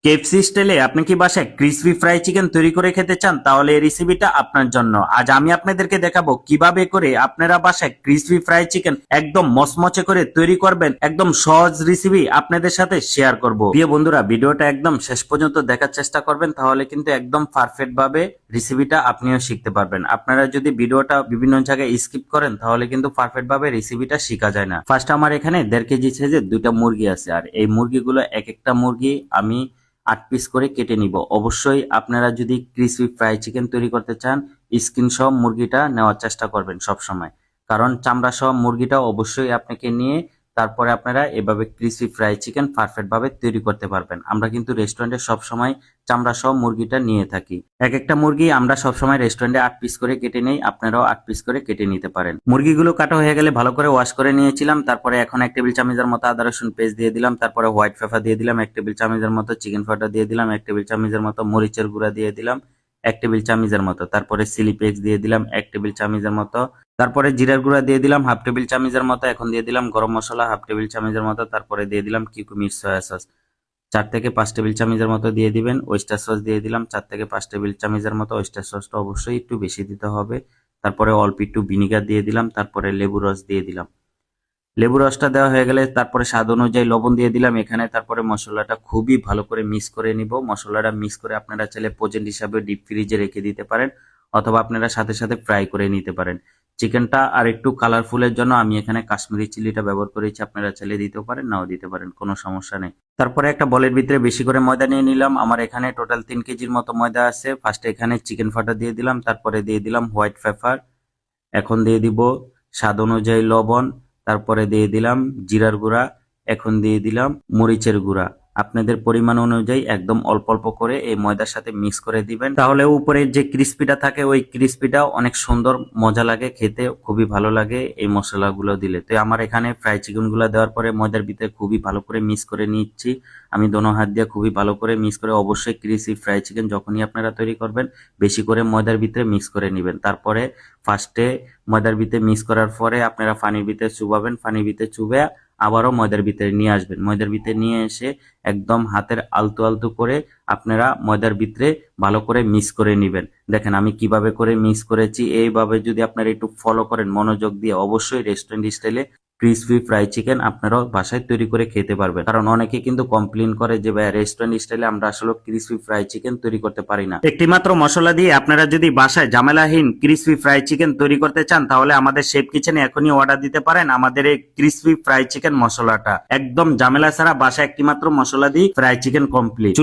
KFC স্টাইলে আপনি কি বাসায় ক্রিসপি ফ্রাই চিকেন তৈরি করে খেতে চান? তাহলে এই রেসিপিটা আপনার জন্য। আজ আমি আপনাদেরকে দেখাবো কিভাবে করে আপনারা বাসায় ক্রিসপি ফ্রাই চিকেন একদম মচমচে করে তৈরি করবেন। একদম সহজ রেসিপি আপনাদের সাথে শেয়ার করব। প্রিয় বন্ধুরা, ভিডিওটা একদম শেষ পর্যন্ত দেখার চেষ্টা করবেন, তাহলে কিন্তু একদম পারফেক্ট ভাবে রেসিপিটা আপনিও শিখতে পারবেন। আপনারা যদি ভিডিওটা বিভিন্ন জায়গায় স্কিপ করেন তাহলে কিন্তু পারফেক্ট ভাবে রেসিপিটা শেখা যায় না। ফার্স্ট আমার এখানে 1.5 কেজি সাইজের 2টা মুরগি আছে, আর এই মুরগিগুলো এক একটা মুরগি আমি 8 পিস করে কেটে নিব। অবশ্যই আপনারা যদি ক্রিসপি ফ্রাই চিকেন তৈরি করতে চান, স্কিন সহ মুরগিটা নেওয়ার চেষ্টা করবেন সব সময়, কারণ চামড়া সহ মুরগিটা অবশ্যই আপনাকে নিয়ে তারপরে আপনারা এভাবে ক্রিসপি ফ্রাই চিকেন পারফেক্ট ভাবে তৈরি করতে পারবেন। আমরা কিন্তু রেস্টুরেন্টে সব সময় চামড়া সহ মুরগিটা নিয়ে থাকি। এক একটা মুরগি আমরা সব সময় রেস্টুরেন্টে 8 পিস করে কেটে নেই, আপনারাও 8 পিস করে কেটে নিতে পারেন। মুরগিগুলো কাটা হয়ে গেলে ভালো করে ওয়াশ করে নিয়েছিলাম। তারপরে এখন 1 টেবিল চামচের মতো আদা রসুন পেস্ট দিয়ে দিলাম। তারপরে হোয়াইট পেপার দিয়ে দিলাম 1 টেবিল চামচের মতো, চিকেন পাউডার দিয়ে দিলাম 1 টেবিল চামচের মতো, মরিচের গুঁড়া দিয়ে দিলাম 1 টেবিল চামচের মতো, তারপরে চিলি ফ্লেক্স দিয়ে দিলাম 1 টেবিল চামচের মতো, তারপরে জিরার গুঁড়া দিয়ে দিলাম 1/2 টেবিল চামচের মতো, এখন দিয়ে দিলাম গরম মশলা 1/2 টেবিল চামচের মতো, তারপরে দিয়ে দিলাম কিউমির সয়া সস 4 থেকে 5 টেবিল চামচের মতো দিয়ে দিবেন। ওয়েস্টার সস দিয়ে দিলাম 4 থেকে 5 টেবিল চামচের মতো, ওয়েস্টার সসটা অবশ্যই একটু বেশি দিতে হবে। তারপরে অল্প একটু ভিনিগার দিয়ে দিলাম, তারপরে লেবু রস দিয়ে দিলাম। লেবু রসটা দেওয়া হয়ে গেলে তারপরে স্বাদ অনুযায়ী লবণ দিয়ে দিলাম এখানে। তারপরে মশলাটা খুবই ভালো করে মিক্স করে নিব। মশলাটা মিক্স করে আপনারা চাইলে প্রোজেন্ট হিসাবে ডিপ ফ্রিজে রেখে দিতে পারেন, অথবা আপনারা সাথে সাথে ফ্রাই করে নিতে পারেন। চিকেনটা আর একটু কালারফুলের জন্য আমি এখানে কাশ্মীরি চিলিটা ব্যবহার করেছি, আপনারা চাইলে দিতেও পারেন নাও দিতে পারেন, কোনো সমস্যা নেই। তারপরে একটা বলের ভিতরে বেশি করে ময়দা নিয়ে নিলাম। আমার এখানে টোটাল 3 কেজির মতো ময়দা আছে। ফার্স্টে এখানে চিকেন ফাটা দিয়ে দিলাম, তারপরে দিয়ে দিলাম হোয়াইট পেপার, এখন দিয়ে দিব স্বাদ অনুযায়ী লবণ, তারপরে দিয়ে দিলাম জিরার গুঁড়া, এখন দিয়ে দিলাম মরিচের গুঁড়া। আপনাদের পরিমাণ অনুযায়ী একদম অল্প অল্প করে এই ময়দার সাথে মিক্স করে দিবেন, তাহলে উপরে যে ক্রিস্পিটা থাকে ওই ক্রিস্পিটা অনেক সুন্দর মজা লাগে খেতে, খুবই ভালো লাগে এই মশলাগুলো দিলে। তো আমার এখানে ফ্রাই চিকেন গুলো দেওয়ার পরে ময়দার ভিতরে খুবই ভালো করে মিক্স করে নিচ্ছি। আমি দোনো হাত দিয়ে খুবই ভালো করে মিক্স করে, অবশ্যই ক্রিসপি ফ্রাই চিকেন যখনই আপনারা তৈরি করবেন বেশি করে ময়দার ভিতরে মিক্স করে নেবেন। তারপরে ফার্স্টে ময়দার ভিতরে মিক্স করার পরে আপনারা পানির ভিতরে চুবাবেন, পানির ভিতরে চুবে আবারও ময়দার ভিতরে নিয়ে আসবেন। ময়দার ভিতরে নিয়ে এসে একদম হাতের আলতু আলতু করে আপনারা ময়দার ভিতরে ভালো করে মিক্স করে নেবেন। দেখেন আমি কিভাবে করে মিক্স করেছি, এইভাবে যদি আপনারা একটু ফলো করেন মনোযোগ দিয়ে, অবশ্যই রেস্টুরেন্ট স্টাইলে ক্রিসপি ফ্রাই চিকেন আপনারাও বাসায় তৈরি করে খেতে পারবেন। কারণ অনেকে কিন্তু কমপ্লেন করে যে ভাই রেস্টুরেন্ট স্টাইলে আমরা আসলে ক্রিসপি ফ্রাই চিকেন তৈরি করতে পারি না। একটি মাত্র মশলা দিয়ে আপনারা যদি বাসায় ঝামেলাহীন ক্রিসপি ফ্রাই চিকেন তৈরি করতে চান তাহলে আমাদের শেফ কিচেনে এখনই অর্ডার দিতে পারেন। আমাদের এই ক্রিসপি ফ্রাই চিকেন মশলাটা একদম ঝামেলা ছাড়া বাসায় একটি মাত্র মশলা দিয়ে ফ্রাই চিকেন কমপ্লিট।